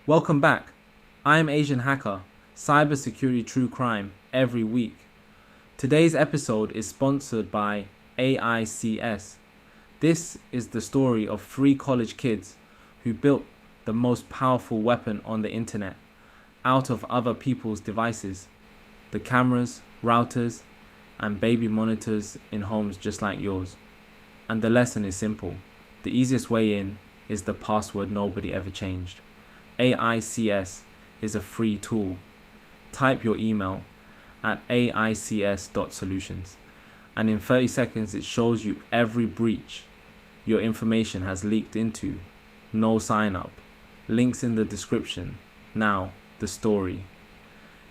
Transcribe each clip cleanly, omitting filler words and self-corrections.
Welcome back. I am Asian Hacker, cybersecurity true crime every week. Today's episode is sponsored by AICS. This is the story of three college kids who built the most powerful weapon on the internet out of other people's devices, the cameras, routers, and baby monitors in homes just like yours. And the lesson is simple. The easiest way in is the password nobody ever changed. AICS is a free tool. Type your email at aics.solutions and in 30 seconds it shows you every breach your information has leaked into. No sign up. Links in the description. Now, the story.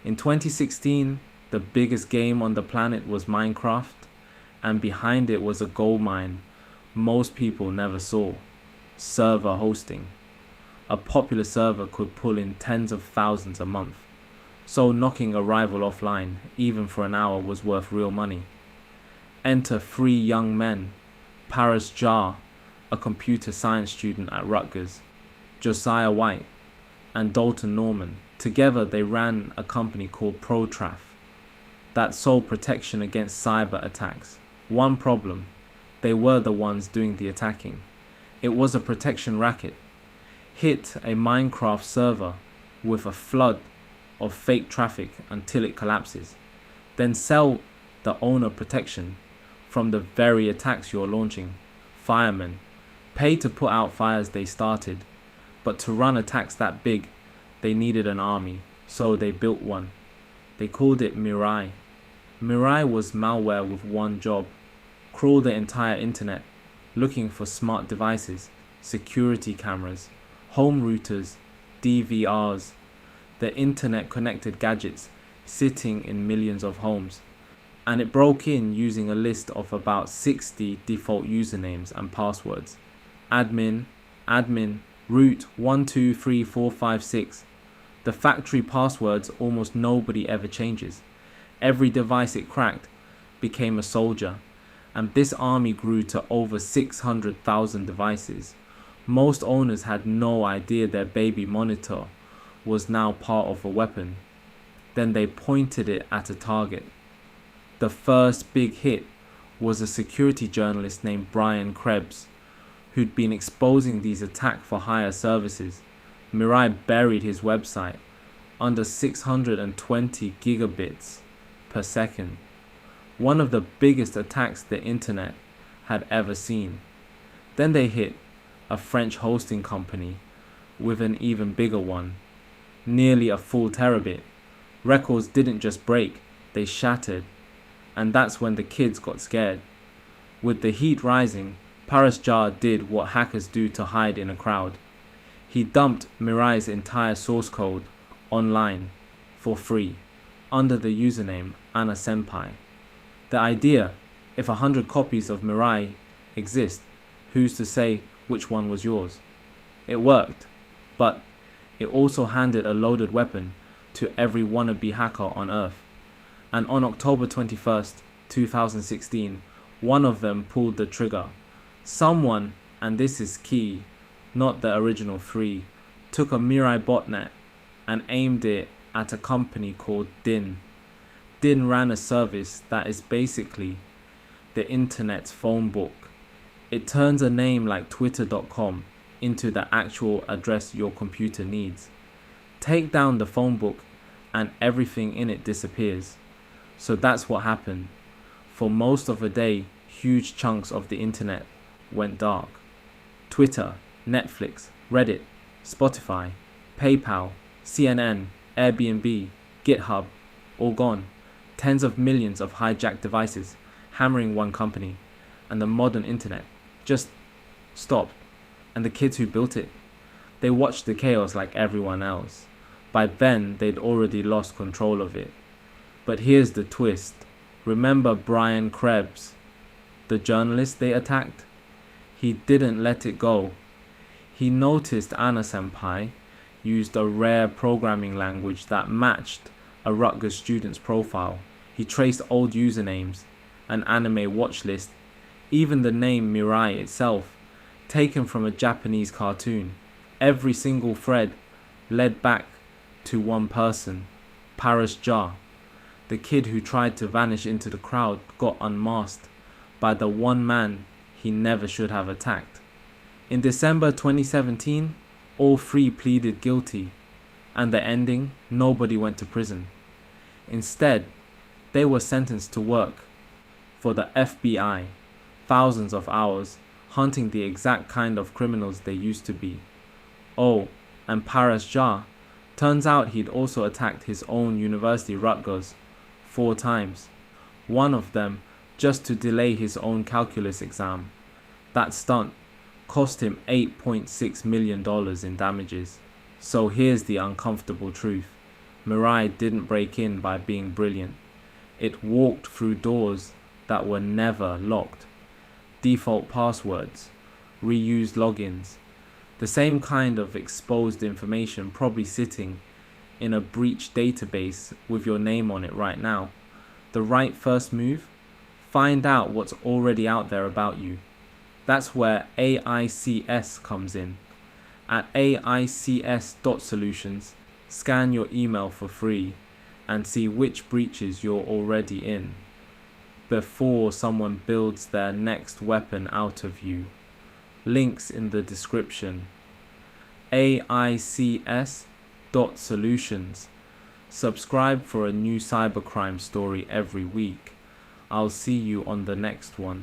In 2016, the biggest game on the planet was Minecraft, and behind it was a gold mine most people never saw: server hosting. A popular server could pull in tens of thousands a month, so knocking a rival offline, even for an hour, was worth real money. Enter three young men: Paris Jar, a computer science student at Rutgers, Josiah White, and Dalton Norman. Together they ran a company called ProTraf that sold protection against cyber attacks. One problem: they were the ones doing the attacking. It was a protection racket. Hit a Minecraft server with a flood of fake traffic until it collapses. Then sell the owner protection from the very attacks you're launching. Firemen pay to put out fires they started, but to run attacks that big, they needed an army, so they built one. They called it Mirai. Mirai was malware with one job: crawl the entire internet, looking for smart devices, security cameras, home routers, DVRs, the internet-connected gadgets sitting in millions of homes. And it broke in using a list of about 60 default usernames and passwords. Admin, root 123456. The factory passwords almost nobody ever changes. Every device it cracked became a soldier, and this army grew to over 600,000 devices. Most owners had no idea their baby monitor was now part of a weapon. Then they pointed it at a target. The first big hit was a security journalist named Brian Krebs, who'd been exposing these attack-for-hire services. Mirai buried his website under 620 gigabits per second, one of the biggest attacks the internet had ever seen. Then they hit a French hosting company with an even bigger one, nearly a full terabit. Records didn't just break, they shattered, and that's when the kids got scared. With the heat rising, Paris Jar did what hackers do to hide in a crowd. He dumped Mirai's entire source code online for free under the username Anna Senpai. The idea: if 100 copies of Mirai exist, who's to say which one was yours? It worked, but it also handed a loaded weapon to every wannabe hacker on Earth. And on October 21st, 2016, one of them pulled the trigger. Someone, and this is key, not the original three, took a Mirai botnet and aimed it at a company called DIN. DIN ran a service that is basically the internet's phone book. It turns a name like twitter.com into the actual address your computer needs. Take down the phone book and everything in it disappears. So that's what happened. For most of a day, huge chunks of the internet went dark. Twitter, Netflix, Reddit, Spotify, PayPal, CNN, Airbnb, GitHub, all gone. Tens of millions of hijacked devices hammering one company, and the modern internet just stopped. And the kids who built it, they watched the chaos like everyone else. By then, they'd already lost control of it. But here's the twist. Remember Brian Krebs, the journalist they attacked? He didn't let it go. He noticed Anna Senpai used a rare programming language that matched a Rutgers student's profile. He traced old usernames, an anime watch list, even the name Mirai itself, taken from a Japanese cartoon. Every single thread led back to one person, Paris Jar. The kid who tried to vanish into the crowd got unmasked by the one man he never should have attacked. In December 2017, all three pleaded guilty, and the ending, nobody went to prison. Instead, they were sentenced to work for the FBI, thousands of hours, hunting the exact kind of criminals they used to be. Oh, and Paras Jar, turns out he'd also attacked his own university, Rutgers, 4 times. One of them just to delay his own calculus exam. That stunt cost him $8.6 million in damages. So here's the uncomfortable truth. Mirai didn't break in by being brilliant. It walked through doors that were never locked. Default passwords, reused logins, the same kind of exposed information probably sitting in a breached database with your name on it right now. The right first move? Find out what's already out there about you. That's where AICS comes in. At aics.solutions, scan your email for free and see which breaches you're already in before someone builds their next weapon out of you. Links in the description. aics.solutions. Subscribe for a new cybercrime story every week. I'll see you on the next one.